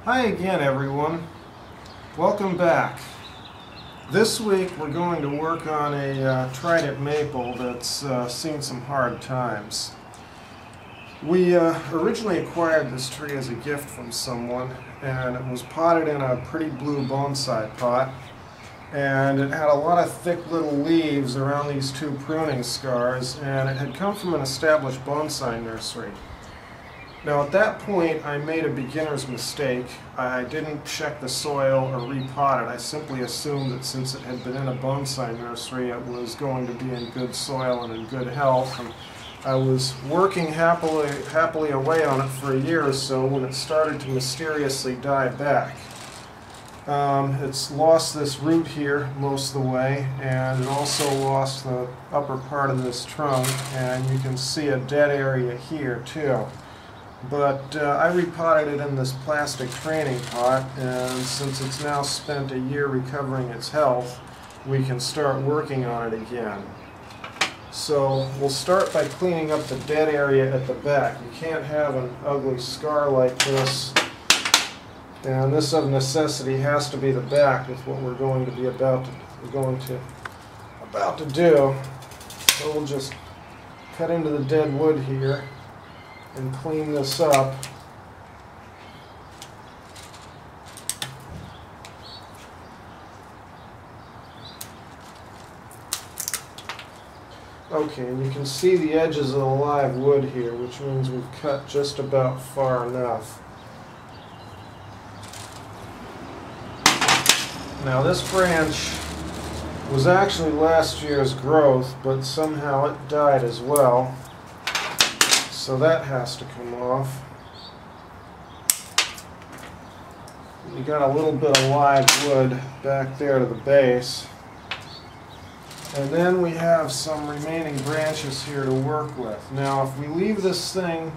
Hi again, everyone. Welcome back. This week we're going to work on a Trident Maple that's seen some hard times. We originally acquired this tree as a gift from someone, and it was potted in a pretty blue bonsai pot, and it had a lot of thick little leaves around these two pruning scars, and it had come from an established bonsai nursery. Now at that point I made a beginner's mistake. I didn't check the soil or repot it. I simply assumed that since it had been in a bonsai nursery it was going to be in good soil and in good health. And I was working happily away on it for a year or so when it started to mysteriously die back. It's lost this root here most of the way, and it also lost the upper part of this trunk, and you can see a dead area here too. But I repotted it in this plastic training pot, and since it's now spent a year recovering its health, we can start working on it again. So we'll start by cleaning up the dead area at the back. You can't have an ugly scar like this, and this of necessity has to be the back with what we're going to be about to do. So we'll just cut into the dead wood here and clean this up. Okay, and you can see the edges of the live wood here, which means we've cut just about far enough. Now this branch was actually last year's growth, but somehow it died as well. So that has to come off. You got a little bit of live wood back there to the base. And then we have some remaining branches here to work with. Now if we leave this thing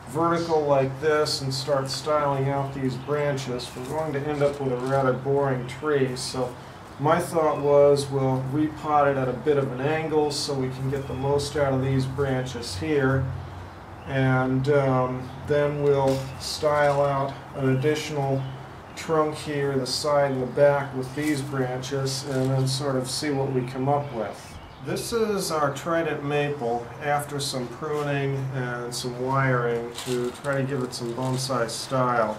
vertical like this and start styling out these branches, we're going to end up with a rather boring tree. So my thought was we'll repot it at a bit of an angle so we can get the most out of these branches here. And then we'll style out an additional trunk here, the side and the back with these branches, and then sort of see what we come up with. This is our Trident Maple after some pruning and some wiring to try to give it some bonsai style.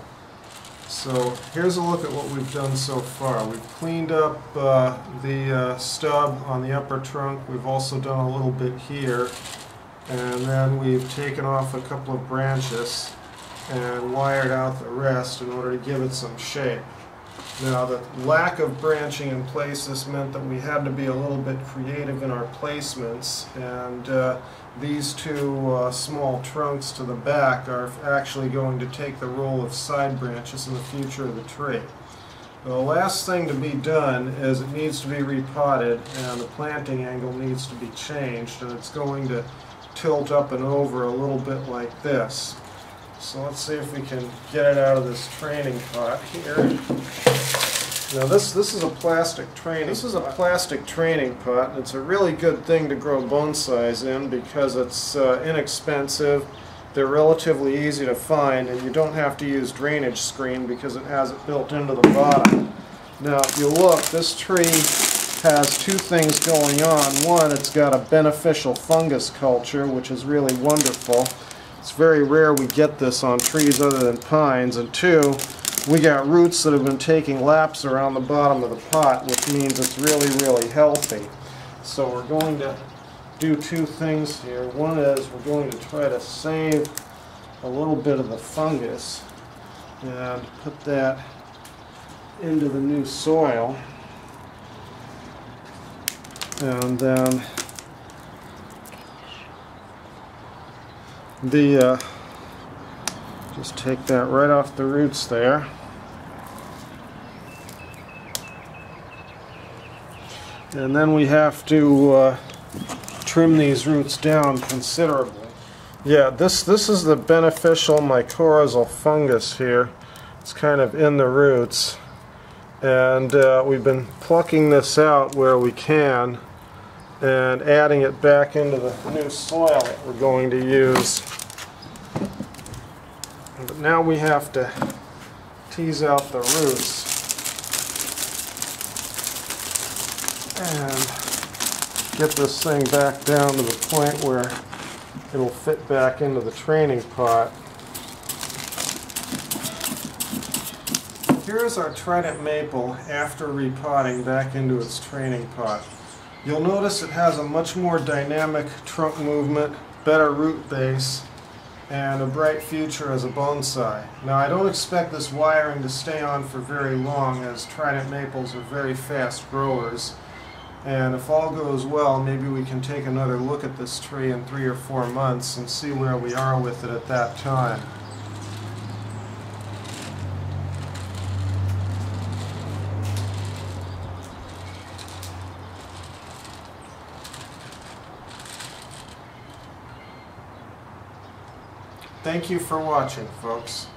So here's a look at what we've done so far. We've cleaned up the stub on the upper trunk. We've also done a little bit here. And then we've taken off a couple of branches and wired out the rest in order to give it some shape. Now the lack of branching in places meant that we had to be a little bit creative in our placements, and these two small trunks to the back are actually going to take the role of side branches in the future of the tree. The last thing to be done is it needs to be repotted, and the planting angle needs to be changed, and it's going to tilt up and over a little bit like this. So let's see if we can get it out of this training pot here. Now this is a plastic training pot, and it's a really good thing to grow bonsais in because it's inexpensive, they're relatively easy to find, and you don't have to use drainage screen because it has it built into the bottom. Now if you look, this tree has two things going on. One, it's got a beneficial fungus culture, which is really wonderful. It's very rare we get this on trees other than pines. And two, we got roots that have been taking laps around the bottom of the pot, which means it's really healthy. So we're going to do two things here. One is we're going to try to save a little bit of the fungus and put that into the new soil. And then just take that right off the roots there. And then we have to trim these roots down considerably. Yeah, this is the beneficial mycorrhizal fungus here. It's kind of in the roots. And we've been plucking this out where we can and adding it back into the new soil that we're going to use. But now we have to tease out the roots and get this thing back down to the point where it'll fit back into the training pot. Here's our Trident Maple after repotting back into its training pot. You'll notice it has a much more dynamic trunk movement, better root base, and a bright future as a bonsai. Now, I don't expect this wiring to stay on for very long, as Trident Maples are very fast growers. And if all goes well, maybe we can take another look at this tree in 3 or 4 months and see where we are with it at that time. Thank you for watching, folks.